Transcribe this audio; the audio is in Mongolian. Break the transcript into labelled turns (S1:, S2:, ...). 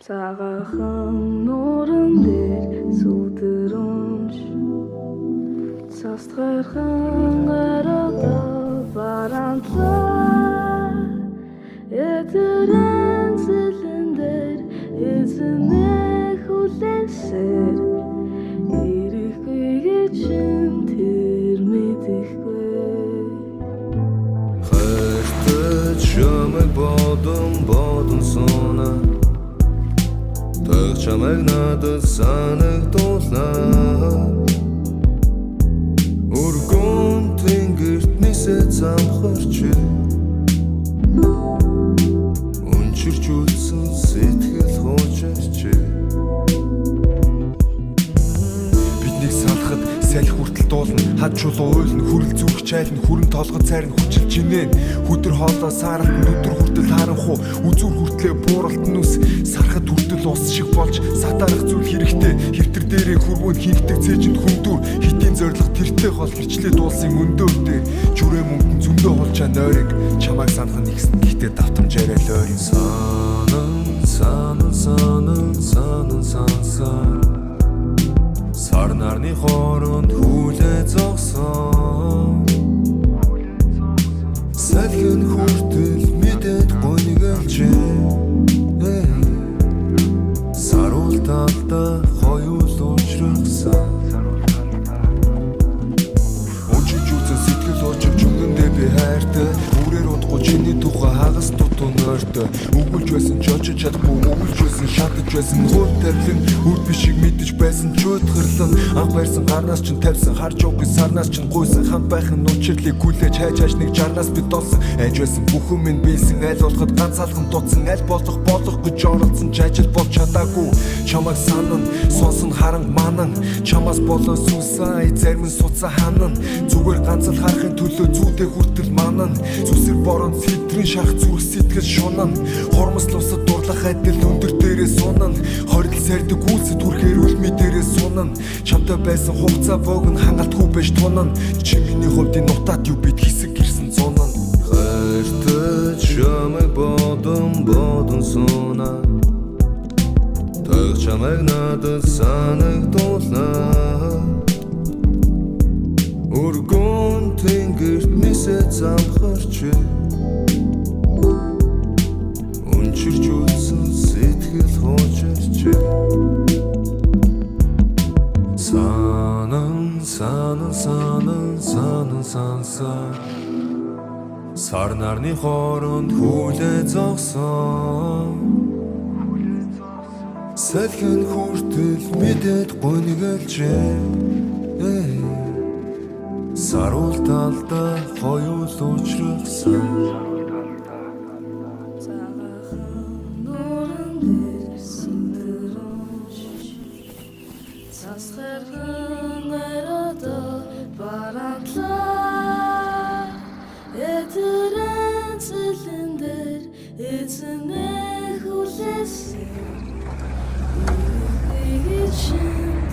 S1: Цагаахан нууран дээр сүдэрүнж цастгархан гараад барантлаа эдэрэн зэлэн дээр эзэнэ хүлээсээр ирэхгүй гэж тэр мэдэхгүй
S2: хайртай чамайг бодон сууна Таг чамайг надад санагдуулнаа Өргөн тэнгэрт нисээ замхарч Өнчирч үлсэн сэтгэл хуучаач Биднийг салахад салхи хүртэл дуулна Хад чулуу уйлна хүрэл зүрх чайлна Хүрэн толгой цайрна хүчилж инээн Хүдэр хоолоо сааралт өдөр хүртэл харанхуу Үзүр хүртлээ бууралт нүс Сарахад хүртэл ус шиг болж Сатарах зүйл хэрэгтэй Хэвтэр дээрээ хүрвэн хийгдэг цээжинд хүндүр Хитийн зориг тэртээ хол хичлээ дуулсан өндөөртэй Жүрээ мөнгөн зөндөө холчаа нойрыг Чамайг санах нь ихсэн гэхдээ давтамжаарай л ойрын Санан Сар нарны хооронд хүлээ зогсон Салхин хүртэл мэдээд гонёглж Саруул талдаа хоёул уучрахсан Унжиж үзэн сэтгэл уучрах чөнгөндөө би хайртай Үрээр удахгүй чиний тухай хагас дутуу нойртой Үгүүлж байсан ч очиж чадахгүй Үгүүлж байсан шатаж байсан Хуур тавилан үр бишиг мэдэж байсан чөтгөрлөн Анх барьсан гарнаас ч тавьсан Харж уугүй сарнаас ч гуйсан Хамт байхын учирлыг хүлээж хайж нэг жарнаас бид олсон Айж байсан бүхэн минь биелсэн Аль болоход ганц алхан дутсан Аль болох гэж оролцсон ч ажил болж чадаагүй Чамайг санан сонсон харанг манан Чамаас болоо сүнсай зарим нь суцаа ханан Зүгээр ганц л харахын төлөө зүйдээ хүртэл манан Зүсэр борон сэтрэн шах зүрх сэтгэл шунан Хормос усад дурлах адил өндөр дээрээ сунан Хорил сардаг үлсэд хүрхээр үлми дээрээ сунан Чамтай байсан хугацаа богн хангалтгүй байж тунан Чи миний хувьд нутаад юу бид хэсэг гэрсэн зунан Хайртай чамайг бодон сууна Таг чамайг надад санагдуулнаа Өргөн тэнгэрт нисээ замхарч Өнчирч үлсэн сэтгэл хуучаач Санан Сар нарны хооронд хүлээ зогсон Салхин хүртэл мэдээд гонёглж Саруул талдаа хоёул уучрахсан
S1: Цагаахан нууран дээр сүдэрүнж цасгархан гараад барантлаа эдэрэн зэлэн дээр эзэнэ хүлээсээр ирэхгүй гэж